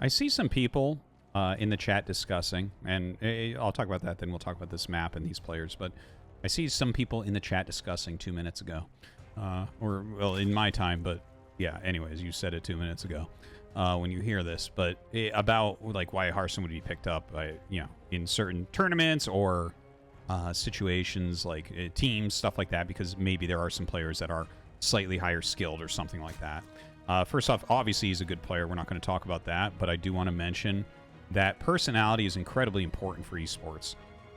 I see some people in the chat discussing, and I'll talk about that, then we'll talk about this map and these players, but I see some people in the chat discussing 2 minutes ago. Or, well, in my time, but yeah, anyways, you said it 2 minutes ago when you hear this, but about, like, why Hearthstone would be picked up by, you know, in certain tournaments or situations, like teams, stuff like that, because maybe there are some players that are slightly higher skilled or something like that. First off, obviously he's a good player. We're not going to talk about that, but I do want to mention that personality is incredibly important for esports.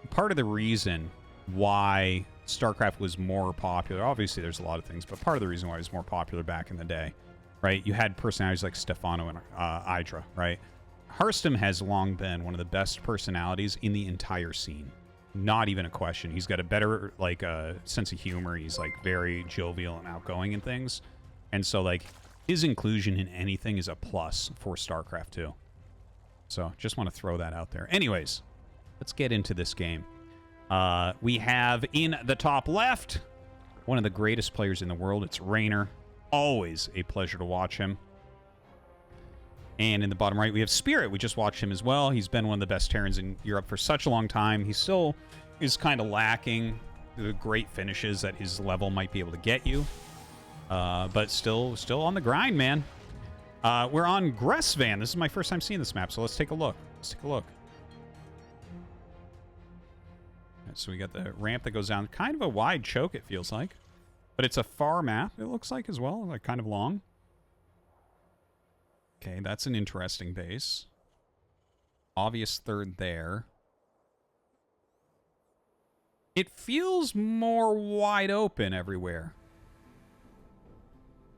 Part of the reason why StarCraft was more popular, obviously there's a lot of things, but part of the reason why it was more popular back in the day, right? You had personalities like Stefano and Hydra, right? Hearthstone has long been one of the best personalities in the entire scene. Not even a question. He's got a better, like, sense of humor. He's, like, very jovial and outgoing and things. And so, like, his inclusion in anything is a plus for StarCraft 2. So, just want to throw that out there. Anyways, let's get into this game. We have in the top left one of the greatest players in the world. It's Reynor. Always a pleasure to watch him. And in the bottom right, we have Spirit. We just watched him as well. He's been one of the best Terrans in Europe for such a long time. He still is kind of lacking the great finishes that his level might be able to get you. But still on the grind, man. We're on Gressvan. This is my first time seeing this map, so let's take a look. Let's take a look. Right, so we got the ramp that goes down. Kind of a wide choke, it feels like. But it's a far map, it looks like, as well. Like, kind of long. Okay, that's an interesting base. Obvious third there. It feels more wide open everywhere.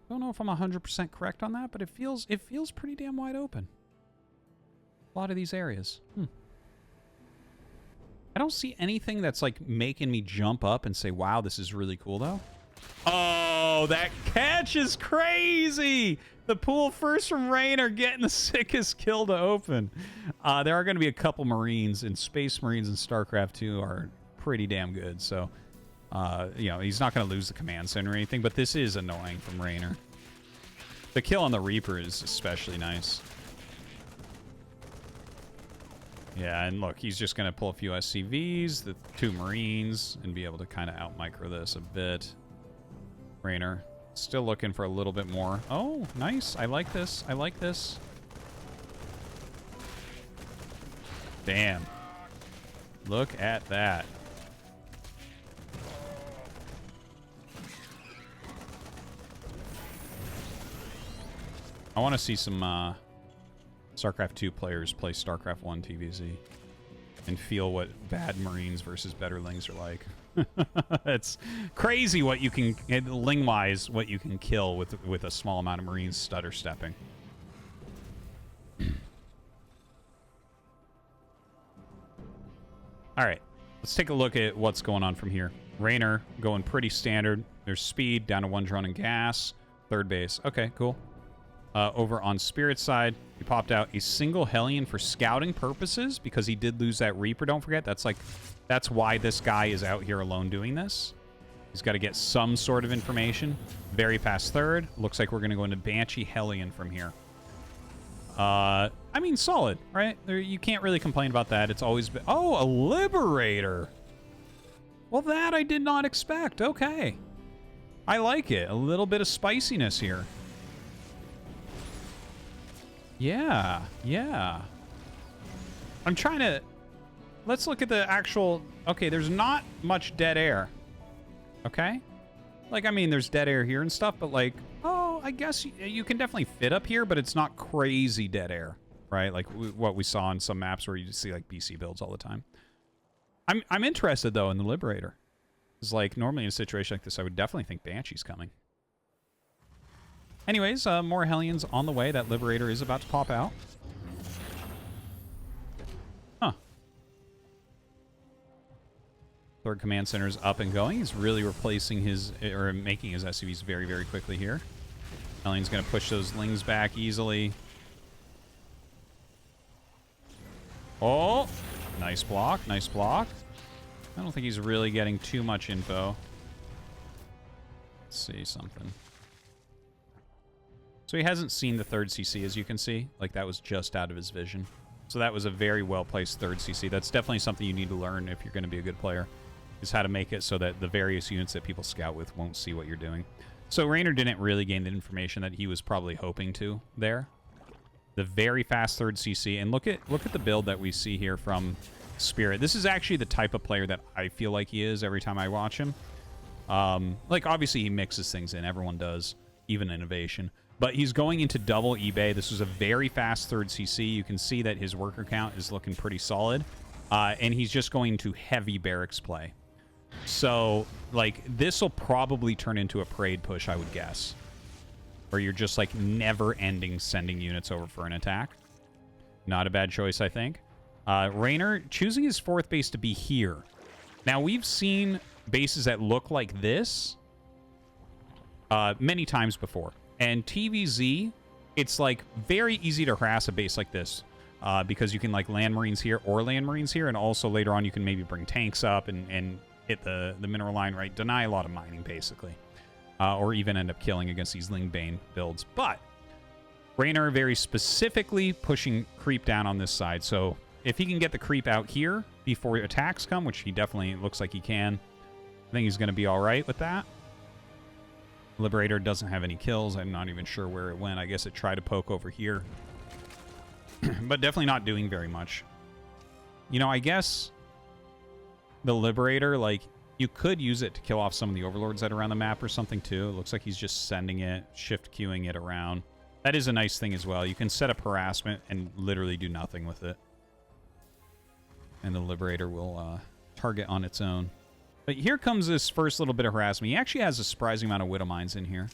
Don't know if I'm 100% correct on that, but it feels pretty damn wide open. A lot of these areas. I don't see anything that's, like, making me jump up and say, wow, this is really cool, though. Oh, that catch is crazy! The pool first from Reynor getting the sickest kill to open. There are going to be a couple Marines, and Space Marines in StarCraft 2 are pretty damn good, so... you know, he's not going to lose the command center or anything, but this is annoying from Reynor. The kill on the Reaper is especially nice. Yeah, and look, he's just going to pull a few SCVs, the 2 Marines, and be able to kind of out-micro this a bit. Reynor, still looking for a little bit more. Oh, nice. I like this. I like this. Damn. Look at that. I want to see some StarCraft 2 players play StarCraft 1 TVZ and feel what bad Marines versus better Lings are like. It's crazy what you can, Ling-wise, what you can kill with a small amount of Marines stutter stepping. All right, let's take a look at what's going on from here. Reynor going pretty standard. There's speed, down to 1 drone and gas. Third base. Okay, cool. Over on Spirit's side, he popped out a single Hellion for scouting purposes because he did lose that Reaper, don't forget. That's why this guy is out here alone doing this. He's got to get some sort of information. Very fast third. Looks like we're going to go into Banshee Hellion from here. I mean, solid, right? You can't really complain about that. It's always been... Oh, a Liberator! Well, that I did not expect. Okay. I like it. A little bit of spiciness here. Yeah, yeah. I'm trying to... Let's look at the actual... Okay, there's not much dead air. Okay? Like, I mean, there's dead air here and stuff, but like... Oh, I guess you can definitely fit up here, but it's not crazy dead air, right? Like what we saw in some maps where you just see, like, BC builds all the time. I'm interested, though, in the Liberator. It's like, normally in a situation like this, I would definitely think Banshee's coming. Anyways, more Hellions on the way. That Liberator is about to pop out. Huh. Third command center is up and going. He's really replacing his, or making his SCVs very, very quickly here. Hellion's going to push those Lings back easily. Oh! Nice block, nice block. I don't think he's really getting too much info. Let's see something. So he hasn't seen the third CC, as you can see. Like, that was just out of his vision. So that was a very well-placed third CC. That's definitely something you need to learn if you're going to be a good player, is how to make it so that the various units that people scout with won't see what you're doing. So Reynor didn't really gain the information that he was probably hoping to there. The very fast third CC. And look at the build that we see here from Spirit. This is actually the type of player that I feel like he is every time I watch him. Like, obviously, he mixes things in. Everyone does, even Innovation. But he's going into double eBay. This was a very fast third CC. You can see that his worker count is looking pretty solid. And he's just going to heavy barracks play. So, like, this will probably turn into a parade push, I would guess. Where you're just, like, never-ending sending units over for an attack. Not a bad choice, I think. Reynor choosing his fourth base to be here. Now, we've seen bases that look like this many times before. And TVZ, it's, like, very easy to harass a base like this. Because you can, like, land marines here or land marines here. And also, later on, you can maybe bring tanks up and hit the mineral line, right? Deny a lot of mining, basically. Or even end up killing against these Ling bane builds. But Reynor very specifically pushing creep down on this side. So if he can get the creep out here before attacks come, which he definitely looks like he can, I think he's going to be all right with that. Liberator doesn't have any kills. I'm not even sure where it went. I guess it tried to poke over here. But definitely not doing very much. You know, I guess the Liberator, like, you could use it to kill off some of the Overlords that are around the map or something, too. It looks like he's just sending it, shift queuing it around. That is a nice thing as well. You can set up harassment and literally do nothing with it. And the Liberator will target on its own. But here comes this first little bit of harassment. He actually has a surprising amount of Widow Mines in here.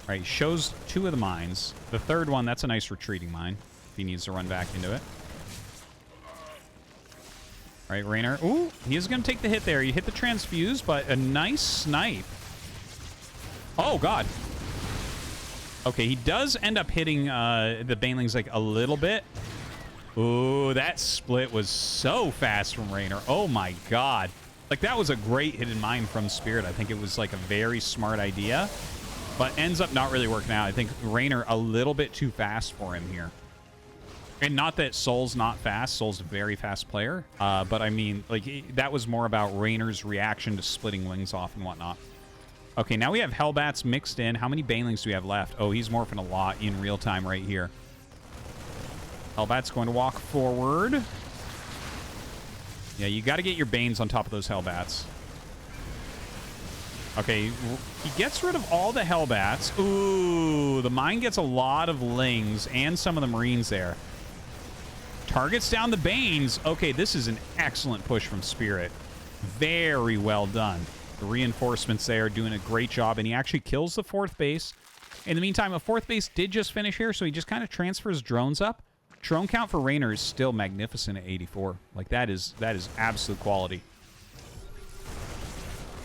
All right, he shows 2 of the mines. The third one, that's a nice retreating mine. If he needs to run back into it. All right, Reynor. Ooh, he is going to take the hit there. You hit the transfuse, but a nice snipe. Oh, God. Okay, he does end up hitting the banelings like a little bit. Ooh, that split was so fast from Reynor. Oh, my God. Like, that was a great hidden mine from Spirit. I think it was, like, a very smart idea, but ends up not really working out. I think Reynor a little bit too fast for him here. And not that Soul's not fast. Soul's a very fast player. But, I mean, like, that was more about Reynor's reaction to splitting wings off and whatnot. Okay, now we have Hellbats mixed in. How many banelings do we have left? Oh, he's morphing a lot in real time right here. Hellbat's going to walk forward. Yeah, you got to get your Banes on top of those Hellbats. Okay, he gets rid of all the Hellbats. Ooh, the mine gets a lot of Lings and some of the Marines there. Targets down the Banes. Okay, this is an excellent push from Spirit. Very well done. The reinforcements there doing a great job, and he actually kills the 4th base. In the meantime, a 4th base did just finish here, so he just kind of transfers drones up. Drone count for Reynor is still magnificent at 84. Like, that is absolute quality.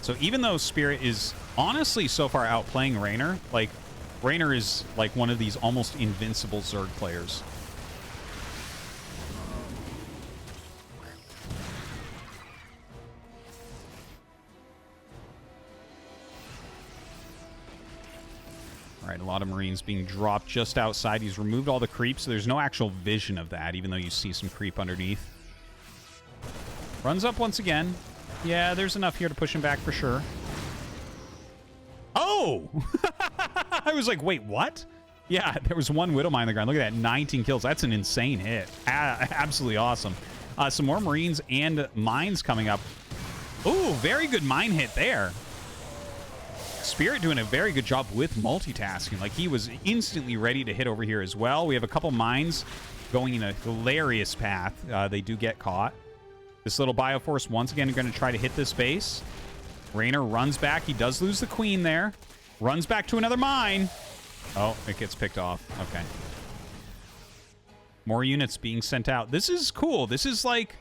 So even though Spirit is honestly so far outplaying Reynor, like, Reynor is like one of these almost invincible Zerg players. All right, a lot of Marines being dropped just outside. He's removed all the creeps, so there's no actual vision of that, even though you see some creep underneath. Runs up once again. Yeah, there's enough here to push him back for sure. Oh! I was like, wait, what? Yeah, there was one Widow Mine on the ground. Look at that, 19 kills. That's an insane hit. Absolutely awesome. Some more Marines and mines coming up. Ooh, very good mine hit there. Spirit doing a very good job with multitasking. Like, he was instantly ready to hit over here as well. We have a couple mines going in a hilarious path. They do get caught. This little Bioforce once again going to try to hit this base. Reynor runs back. He does lose the queen there. Runs back to another mine. Oh, it gets picked off. Okay. More units being sent out. This is cool. This is like...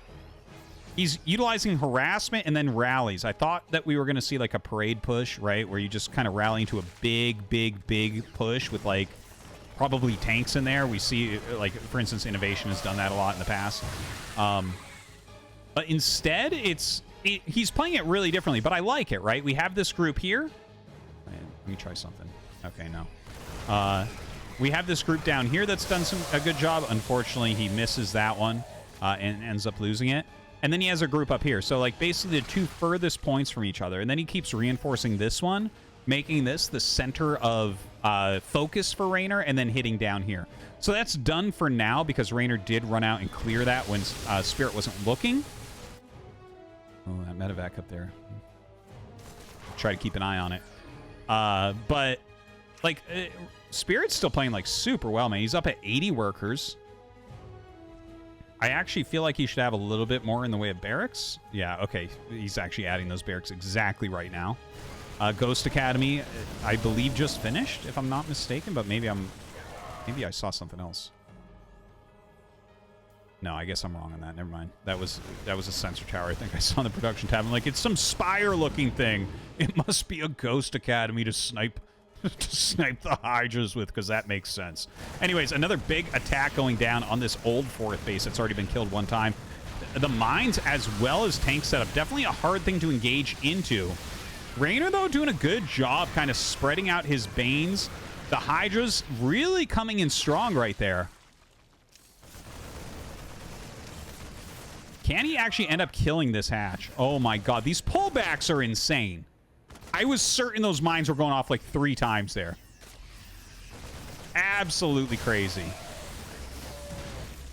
He's utilizing harassment and then rallies. I thought that we were going to see like a parade push, right? Where you just kind of rally into a big push with like probably tanks in there. We see like, for instance, Innovation has done that a lot in the past. But instead, he's playing it really differently, but I like it, right? We have this group here. me try something. Okay, no. We have this group down here that's done a good job. Unfortunately, he misses that one and ends up losing it. And then he has a group up here. So, like, basically the two furthest points from each other. And then he keeps reinforcing this one, making this the center of focus for Reynor, and then hitting down here. So that's done for now because Reynor did run out and clear that when Spirit wasn't looking. Oh, that medevac up there. Try to keep an eye on it. But, like, Spirit's still playing, like, super well, man. He's up at 80 workers. I actually feel like he should have a little bit more in the way of barracks. Yeah, okay. He's actually adding those barracks exactly right now. Ghost Academy, I believe, just finished, if I'm not mistaken, but maybe I saw something else. No, I guess I'm wrong on that. Never mind. That was a sensor tower I think I saw in the production tab. I'm like, it's some Spire-looking thing. It must be a Ghost Academy to snipe the Hydras with, because that makes sense. Anyways, another big attack going down on this old 4th base that's already been killed one time. The mines as well as tank setup, definitely a hard thing to engage into. Reynor, though, doing a good job kind of spreading out his banes. The Hydras really coming in strong right there. Can he actually end up killing this hatch? Oh my god, these pullbacks are insane. I was certain those mines were going off like 3 times there. Absolutely crazy.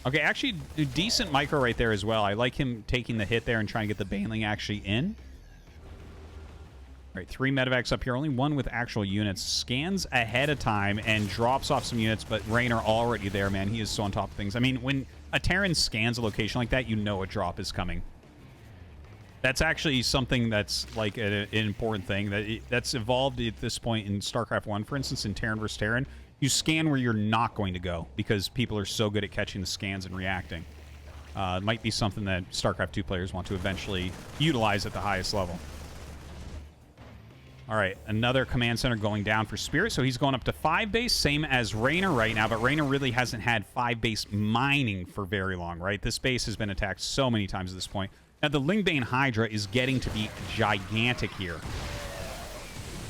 Okay, actually, decent micro right there as well. I like him taking the hit there and trying to get the baneling actually in. All right, 3 medevacs up here. Only 1 with actual units. Scans ahead of time and drops off some units, but Reynor already there, man. He is so on top of things. I mean, when a Terran scans a location like that, you know a drop is coming. That's actually something that's like an important thing that's evolved at this point in StarCraft 1. For instance, in Terran vs. Terran, you scan where you're not going to go because people are so good at catching the scans and reacting. It might be something that StarCraft 2 players want to eventually utilize at the highest level. All right, another command center going down for Spirit. So he's going up to 5 base, same as Reynor right now, but Reynor really hasn't had 5 base mining for very long, right? This base has been attacked so many times at this point. Now, the Ling bane hydra is getting to be gigantic here.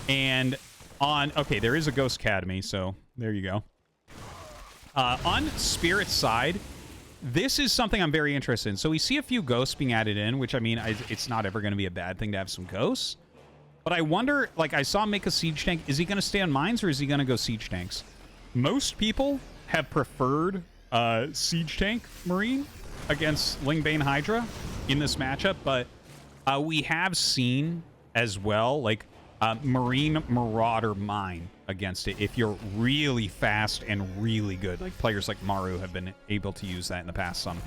And on... Okay, there is a Ghost Academy, so there you go. On Spirit's side, this is something I'm very interested in. So we see a few ghosts being added in, which, I mean, it's not ever going to be a bad thing to have some ghosts. But I wonder, like, I saw him make a siege tank. Is he going to stay on mines, or is he going to go siege tanks? Most people have preferred siege tank Marine against Ling bane hydra in this matchup, but we have seen as well, like, Marine Marauder mine against it if you're really fast and really good. Like, players like Maru have been able to use that in the past some.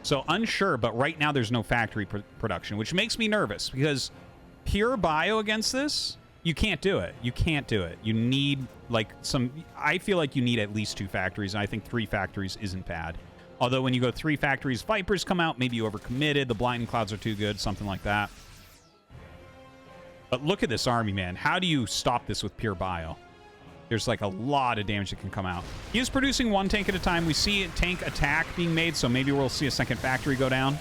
So, unsure, but right now there's no factory production, which makes me nervous, because pure bio against this, you can't do it. You can't do it. You need, like, some... I feel like you need at least 2 factories, and I think 3 factories isn't bad. Although when you go 3 factories, Vipers come out, maybe you overcommitted, the Blinding Clouds are too good, something like that. But look at this army, man. How do you stop this with pure bio? There's, like, a lot of damage that can come out. He is producing 1 tank at a time. We see a tank attack being made, so maybe we'll see a second factory go down.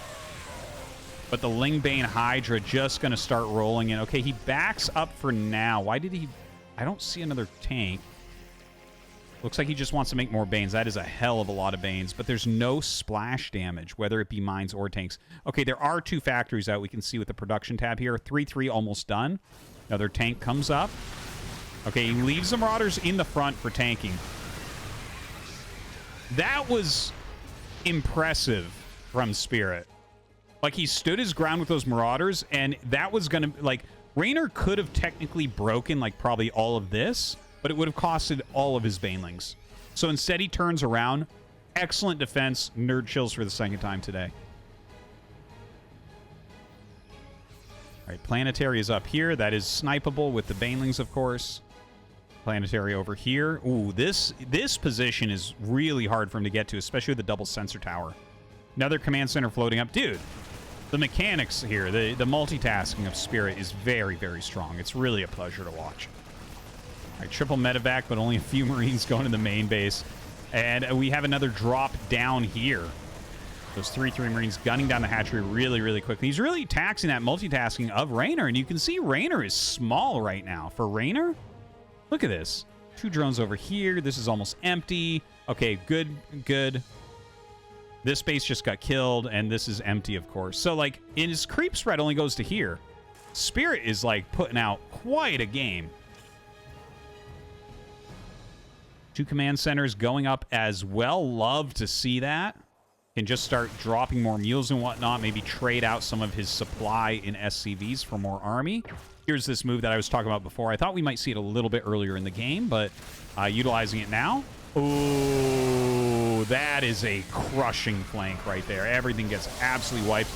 But the Ling bane hydra just going to start rolling in. Okay, he backs up for now. Why did he... I don't see another tank. Looks like he just wants to make more banes. That is a hell of a lot of banes. But there's no splash damage, whether it be mines or tanks. Okay, there are 2 factories out. We can see with the production tab here. 3-3 almost done. Another tank comes up. Okay, he leaves the Marauders in the front for tanking. That was impressive from Spirit. Like, he stood his ground with those Marauders, and that was going to... Like, Reynor could have technically broken, like, probably all of this, but it would have costed all of his Banelings. So instead, he turns around. Excellent defense. Nerd chills for the 2nd time today. All right, Planetary is up here. That is snipeable with the Banelings, of course. Planetary over here. Ooh, this position is really hard for him to get to, especially with the double sensor tower. Another command center floating up. Dude, the mechanics here, the multitasking of Spirit is very, very strong. It's really a pleasure to watch. All right, triple medevac, but only a few Marines going to the main base. And we have another drop down here. Those 3-3 Marines gunning down the hatchery really, really quickly. He's really taxing that multitasking of Reynor, and you can see Reynor is small right now. For Reynor, Look at this. 2 drones over here. This is almost empty. Okay, good, good. This base just got killed, and this is empty, of course. So, like, his creep spread only goes to here. Spirit is, like, putting out quite a game. 2 command centers going up as well. Love to see that. Can just start dropping more mules and whatnot. Maybe trade out some of his supply in SCVs for more army. Here's this move that I was talking about before. I thought we might see it a little bit earlier in the game, but utilizing it now. Oh, that is a crushing flank right there. Everything gets absolutely wiped.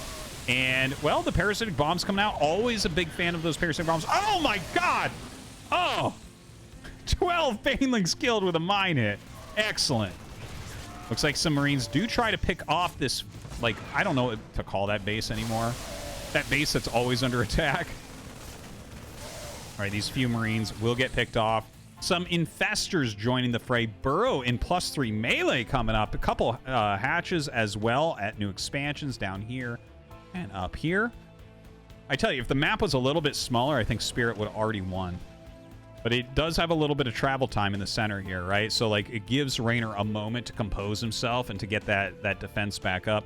And, well, the parasitic bombs coming out. Always a big fan of those parasitic bombs. Oh, my God! Oh! 12 banelings killed with a mine hit. Excellent. Looks like some Marines do try to pick off this, like, I don't know what to call that base anymore. That base that's always under attack. All right, these few Marines will get picked off. Some infestors joining the fray. Burrow in +3 melee coming up. A couple hatches as well at new expansions down here and up here. I tell you, if the map was a little bit smaller, I think Spirit would have already won. But it does have a little bit of travel time in the center here, right? So, like, it gives Reynor a moment to compose himself and to get that defense back up.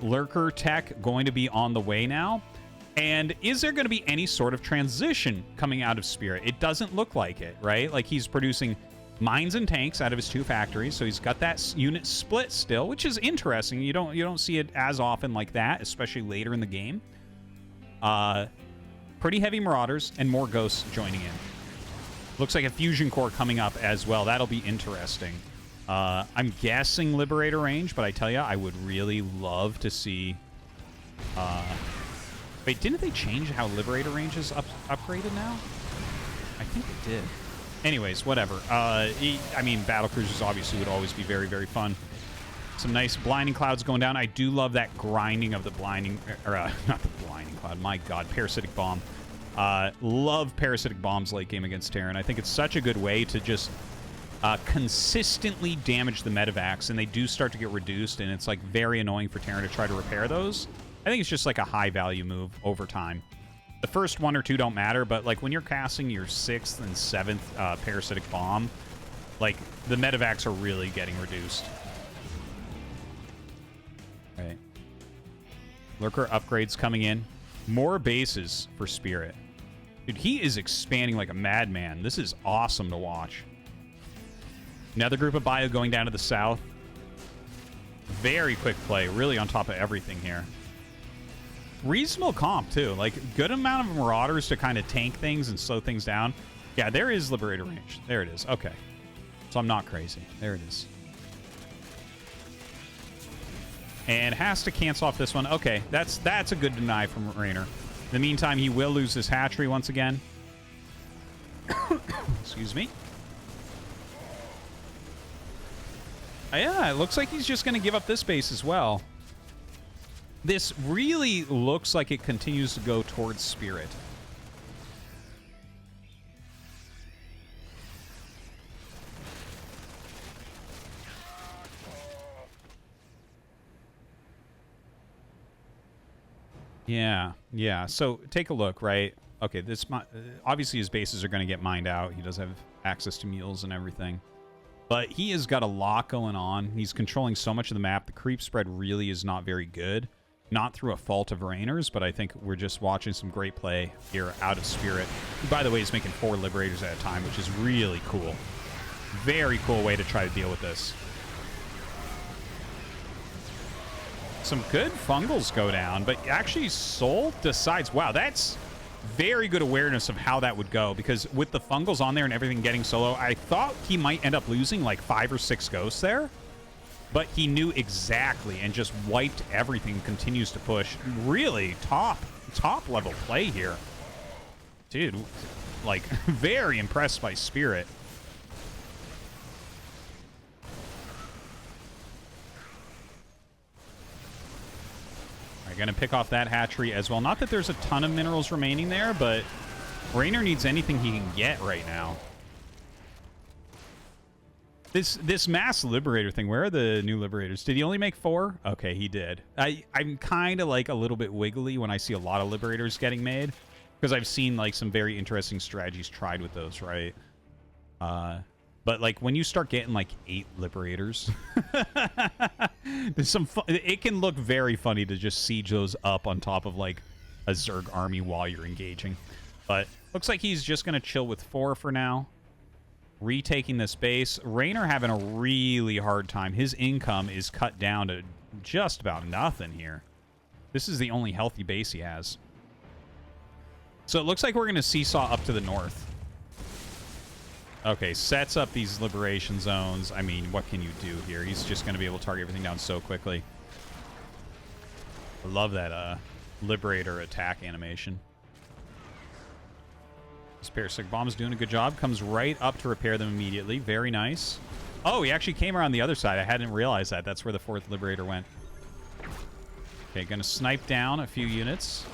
Lurker tech going to be on the way now. And is there going to be any sort of transition coming out of Spirit? It doesn't look like it, right? Like, he's producing mines and tanks out of his 2 factories, so he's got that unit split still, which is interesting. You don't see it as often like that, especially later in the game. Pretty heavy Marauders and more Ghosts joining in. Looks like a fusion core coming up as well. That'll be interesting. I'm guessing Liberator range, but I tell you, I would really love to see... Wait, didn't they change how Liberator range is upgraded now? I think they did. Anyways, whatever. I mean, battle cruisers obviously would always be very, very fun. Some nice blinding clouds going down. I do love that grinding of the blinding... not the blinding cloud. My God, parasitic bomb. Love parasitic bombs late game against Terran. I think it's such a good way to just consistently damage the medevacs, and they do start to get reduced, and it's like very annoying for Terran to try to repair those. I think it's just like a high value move over time. The first 1 or 2 don't matter, but like when you're casting your 6th and 7th parasitic bomb, like the medevacs are really getting reduced. Right. Lurker upgrades coming in. More bases for Spirit. Dude, he is expanding like a madman. This is awesome to watch. Another group of bio going down to the south. Very quick play. Really on top of everything here. Reasonable comp, too. Like, good amount of Marauders to kind of tank things and slow things down. Yeah, there is Liberator range. There it is. Okay. So I'm not crazy. There it is. And has to cancel off this one. Okay, that's a good deny from Reynor. In the meantime, he will lose his hatchery once again. Excuse me. Yeah, it looks like he's just going to give up this base as well. This really looks like it continues to go towards Spirit. Yeah. So take a look, right? Okay, this obviously his bases are going to get mined out. He does have access to mules and everything. But he has got a lot going on. He's controlling so much of the map. The creep spread really is not very good. Not through a fault of Reynor's, but I think we're just watching some great play here out of Spirit. Who, by the way, is making 4 Liberators at a time, which is really cool. Very cool way to try to deal with this. Some good fungals go down, but actually Soul decides, wow, that's very good awareness of how that would go, because with the fungals on there and everything getting solo, I thought he might end up losing like 5 or 6 ghosts there, but he knew exactly and just wiped everything, continues to push. Really top level play here. Dude, like, very impressed by Spirit. Going to pick off that hatchery as well. Not that there's a ton of minerals remaining there, but Reynor needs anything he can get right now. This mass Liberator thing, where are the new Liberators? Did he only make 4? Okay, he did. I'm kind of like a little bit wiggly when I see a lot of Liberators getting made, because I've seen like some very interesting strategies tried with those, right? But like when you start getting like 8 liberators, there's some it can look very funny to just siege those up on top of like a Zerg army while you're engaging. But looks like he's just going to chill with 4 for now. Retaking this base. Reynor having a really hard time. His income is cut down to just about nothing here. This is the only healthy base he has. So it looks like we're going to seesaw up to the north. Okay, sets up these liberation zones. I mean, what can you do here? He's just going to be able to target everything down so quickly. I love that Liberator attack animation. This parasitic bomb's doing a good job. Comes right up to repair them immediately. Very nice. Oh, he actually came around the other side. I hadn't realized that. That's where the 4th Liberator went. Okay, going to snipe down a few units.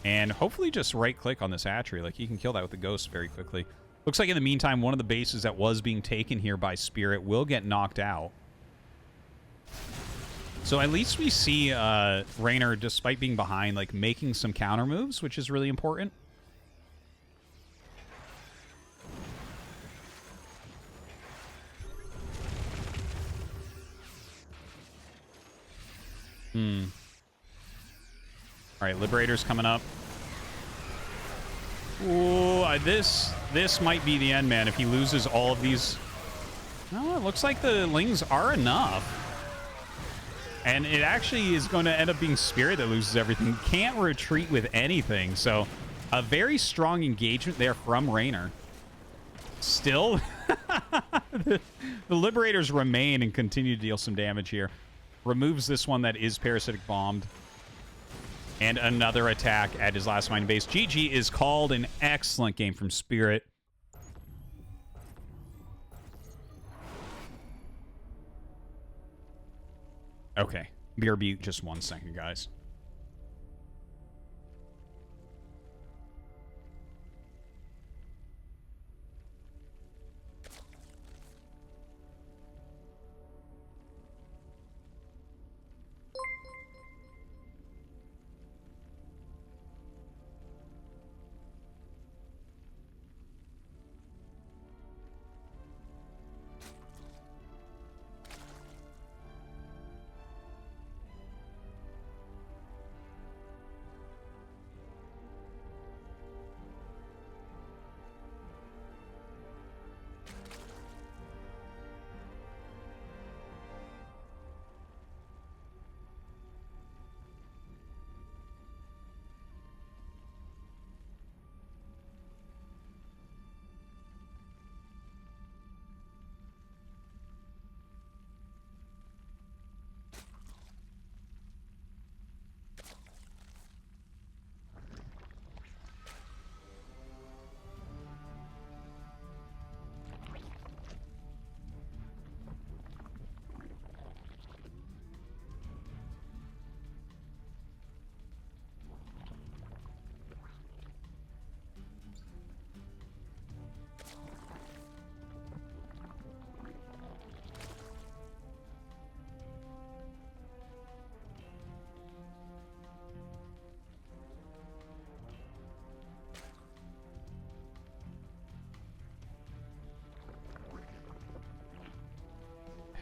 And hopefully just right-click on this hatchery. Like, he can kill that with the Ghost very quickly. Looks like in the meantime, one of the bases that was being taken here by Spirit will get knocked out. So at least we see Reynor, despite being behind, like making some counter moves, which is really important. All right, Liberator's coming up. Ooh, this might be the end, man, if he loses all of these. No, it looks like the Lings are enough. And it actually is going to end up being Spirit that loses everything. Can't retreat with anything. So a very strong engagement there from Reynor. Still, the Liberators remain and continue to deal some damage here. Removes this one that is parasitic bombed. And another attack at his last mining base. GG is called. An excellent game from Spirit. Okay. BRB, just 1 second, guys.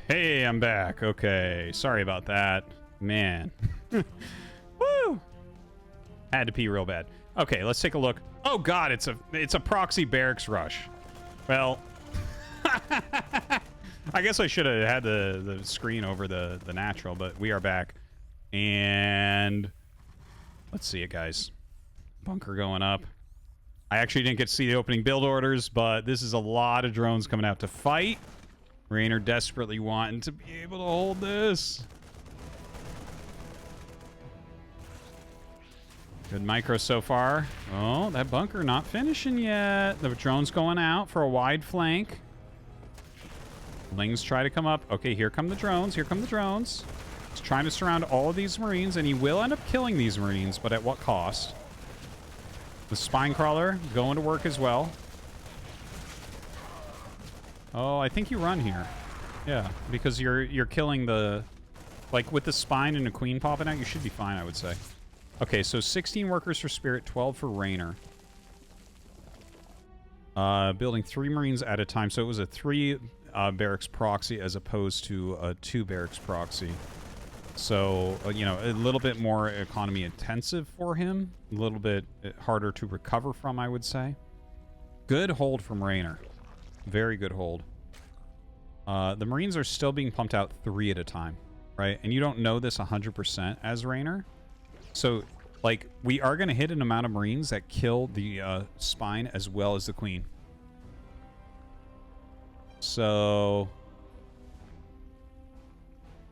Hey, I'm back. Okay, sorry about that. Man. Woo! Had to pee real bad. Okay, let's take a look. Oh god, it's a proxy barracks rush. Well, I guess I should have had the screen over the natural, but we are back. And let's see it, guys. Bunker going up. I actually didn't get to see the opening build orders, but this is a lot of drones coming out to fight. Reynor desperately wanting to be able to hold this. Good micro so far. Oh, that bunker not finishing yet. The drone's going out for a wide flank. Lings try to come up. Okay, here come the drones. Here come the drones. He's trying to surround all of these Marines, and he will end up killing these Marines, but at what cost? The spine crawler going to work as well. Oh, I think you run here. Yeah, because you're killing the... Like, with the spine and a queen popping out, you should be fine, I would say. Okay, so 16 workers for Spirit, 12 for Reynor. Building 3 Marines at a time. So it was a 3 barracks proxy as opposed to a 2 barracks proxy. So, you know, a little bit more economy intensive for him. A little bit harder to recover from, I would say. Good hold from Reynor. Very good hold. The Marines are still being pumped out 3 at a time, right? And you don't know this 100% as Reynor. So, like, we are going to hit an amount of Marines that kill the spine as well as the queen. So,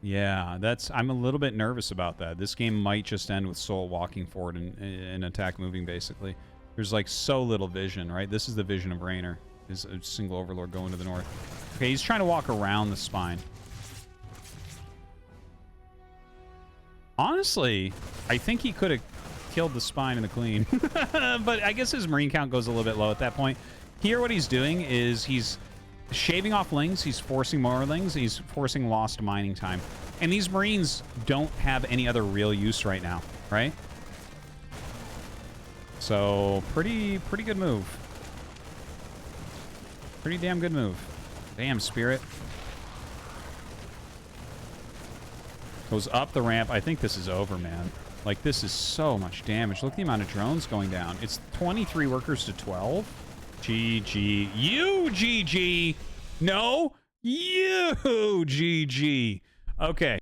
yeah, I'm a little bit nervous about that. This game might just end with Soul walking forward and attack moving, basically. There's, like, so little vision, right? This is the vision of Reynor, is a single Overlord going to the north. Okay, he's trying to walk around the spine. Honestly, I think he could have killed the spine and the queen. But I guess his Marine count goes a little bit low at that point. Here, what he's doing is he's shaving off Lings. He's forcing more Lings. He's forcing lost mining time. And these Marines don't have any other real use right now, right? So, pretty good move. Pretty damn good move. Damn, Spirit. Goes up the ramp. I think this is over, man. Like, this is so much damage. Look at the amount of drones going down. It's 23 workers to 12. GG. You, GG. No. You, GG. Okay.